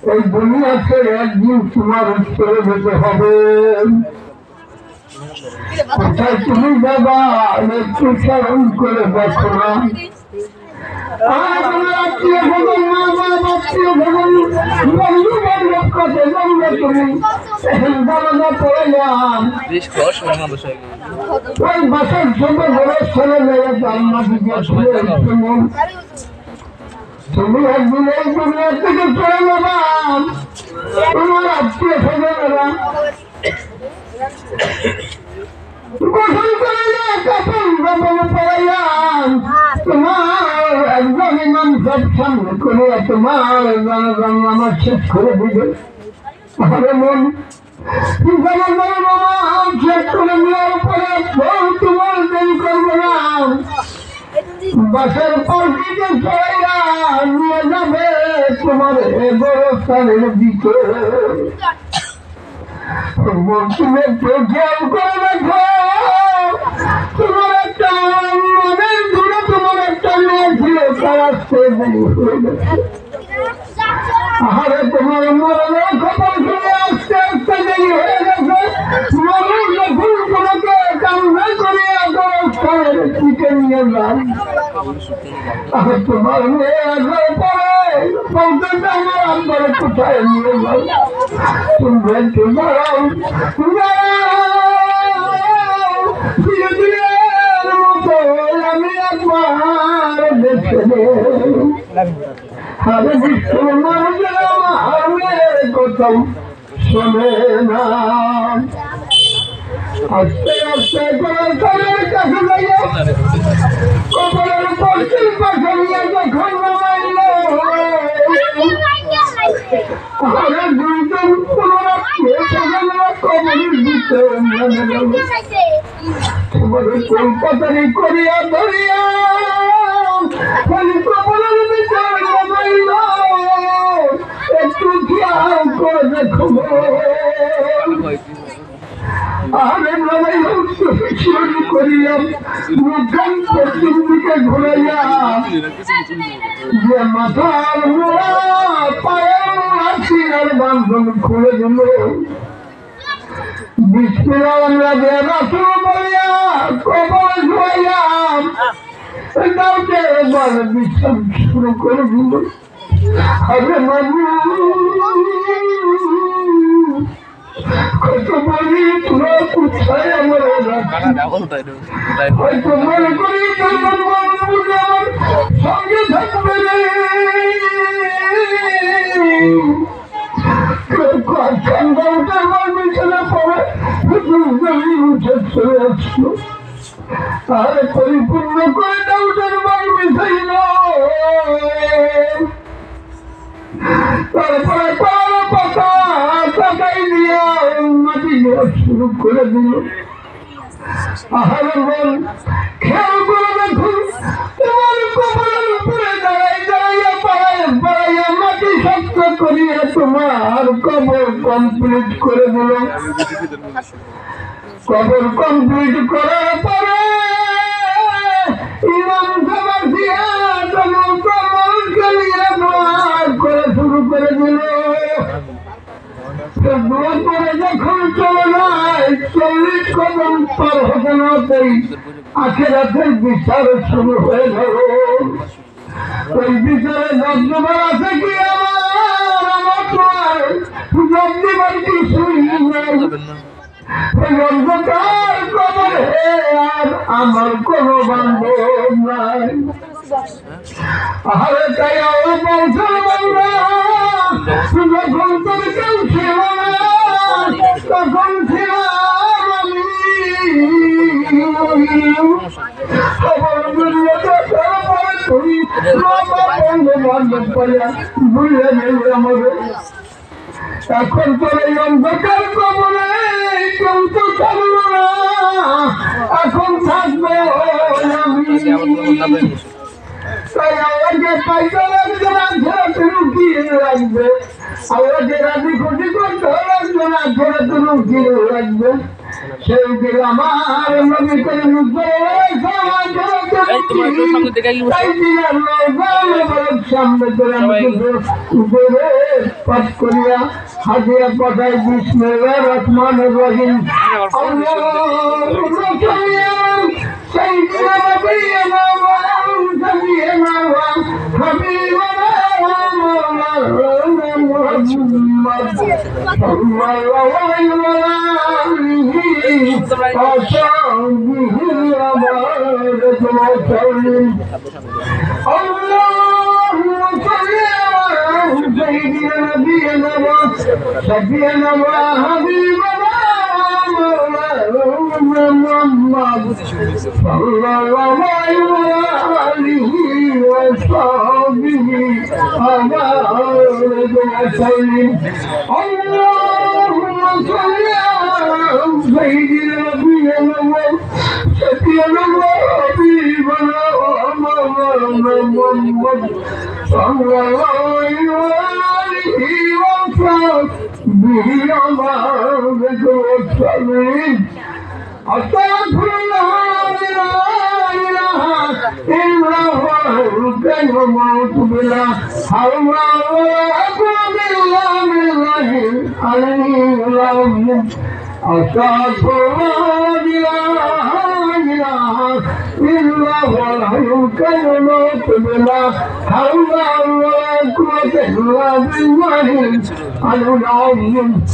এই দুনিয়াতে একদিন তোমার চলে যেতে হবে। কোথায় তুমি যাবা একটু স্মরণ করে দেখো না। আত্মীয় ভগন মা বাবা আত্মীয় ভগন বন্ধু বান্ধব কত জন্ম তুমি জানা পড়লাম ওই বাসার ছোট বড় ছেলে মেয়ে জান্নাত দিয়েছিল। তুমি একদিন এই দুনিয়া থেকে চলে যাবাম। তোমার আত্মীয় স্বজনেরা গোসল করাইয়া কাপড় কাপড় পরাইয়াম তোমার একজন ইমাম সব সামনে করিয়া তোমার আমার শেষ করে দিবে। আরে মন শেষ করে নেওয়ার পরে তোমার দেরি করবো না। বাসের পাল্টিতে ছড়াইয়া নিয়ে যাবে তোমার গোরস্থানের দিকে। তুমি একটু খেয়াল করে দেখো, তোমার একটা মনের দূরে তোমার একটা মেয়ে ছিল তার আসতে দেরি হয়ে গেছে। আরে তোমার মরণের খবর শুনে আসতে আসতে দেরি হয়ে গেছে। মরণ যখন তোমাকে কান্না করিয়া গোরস্থানের দিকে নিয়ে যান, তোমার মেয়ে আসার পরে বলতে আমার আব্বার কোথায় নিয়ে যাও। তুমি একটু দাঁড়াও ধীরে ধীরে মতো আমি একবার দেখে আরে বিশ্ব মানুষের আমার মেয়ের কোথাও শোনে না। আস্তে আস্তে করার কালের কাছে যাইয়া কবরের পশ্চিম পাশে নিয়ে যখন নামাইল আরে দুইজন পুনরা কবরের ভিতরে নেমে গেল। কবরের কলকাতারি করিয়া ধরিয়া কবরের ভিতরে নামাইল। একটু খেয়াল করে দেখো আরে নামাই চুরি করিয়া মুখান পশ্চিম দিকে ঘুরাইয়া যে মাথার মোড়া পায়ের হাসির বান্ধন খুলে দিল। বিস্মিল্লাহ আমরা যে রাসূল বলিয়া কবর ধুইয়া দাউদে এবার বিশ্রাম শুরু করে দিল। আরে কত বলি তোরা কোথায় আমার হয়তো মনে করি সঙ্গে থাকবে বিছানা পরে উঠে চলে আসলো। আরে পরিপূর্ণ করে ডাউটের বাড়ি বিছাইল। তারপরে পাতা পাতাই দিয়া মাটি দেওয়া শুরু করে দিল। আহারে বল খেয়াল করে দেখুন তোমার কবরের উপরে দাঁড়াই দাঁড়াইয়া পাড়াইয়া মাটি শক্ত করিয়া তোমার কবর কমপ্লিট করে দিল। কবর কমপ্লিট করার পরে ইমাম সাহেব দিয়া তোমার কবরকে নিয়ে দোয়া করে শুরু করে দিল। দোয়া করে যখন চলে যায় 40 কদম পার হতে না হতেই আখিরাতের বিচার শুরু হয়ে গেল। ওই বিচারে জব্দবার আছে কি আমার তোমার জব্দবার কিছুই নাই। অন্ধকার কবরে আর আমার কোনো বান্ধব নাই। আরে তাই আমার বংশের বান্ধব যখন তোর কেউ ছিল না তখন ছিলাম আমি। খবর বুঝলে তারপরে তুই বন্ধু বান্ধব পাইয়া বুঝলে নেই আমাদের। এখন তোর এই অন্ধকার কবরে কেউ তো থাকলো না, এখন থাকবো আমি। তাই আমাকে পাইতে লাগবে না ঘরে লুকিয়ে রাখবে। আমাকে রাজি খুশি করতে লাগবে না ঘরে লুকিয়ে রাখবে। সেদিন আমার নবী করিম পাঠ করিয়া হাজিয়া পাঠায় বিসমিল্লাহির রহমানির রহিম سيدنا نبينا وسيدنا وحبيبنا ومولانا محمد صلى الله عليه وصحبه وبارك وسلم اللهم صل على سيدنا نبينا وشفيعنا وحبيبنا محمد صلى الله عليه وصحبه وبارك وسلم اللهم صل على سيدنا نبينا وشفيعنا وحبيبنا محمد صلى الله عليه وصحبه وبارك وسلم أستغفر الله لا إله إلا هو الحي الموت بلا حول ولا قوة إلا بالله العلي العظيم أستغفر الله لا إله إلا هو الحي الموت بلا حول ولا قوة إلا بالله العلي العظيم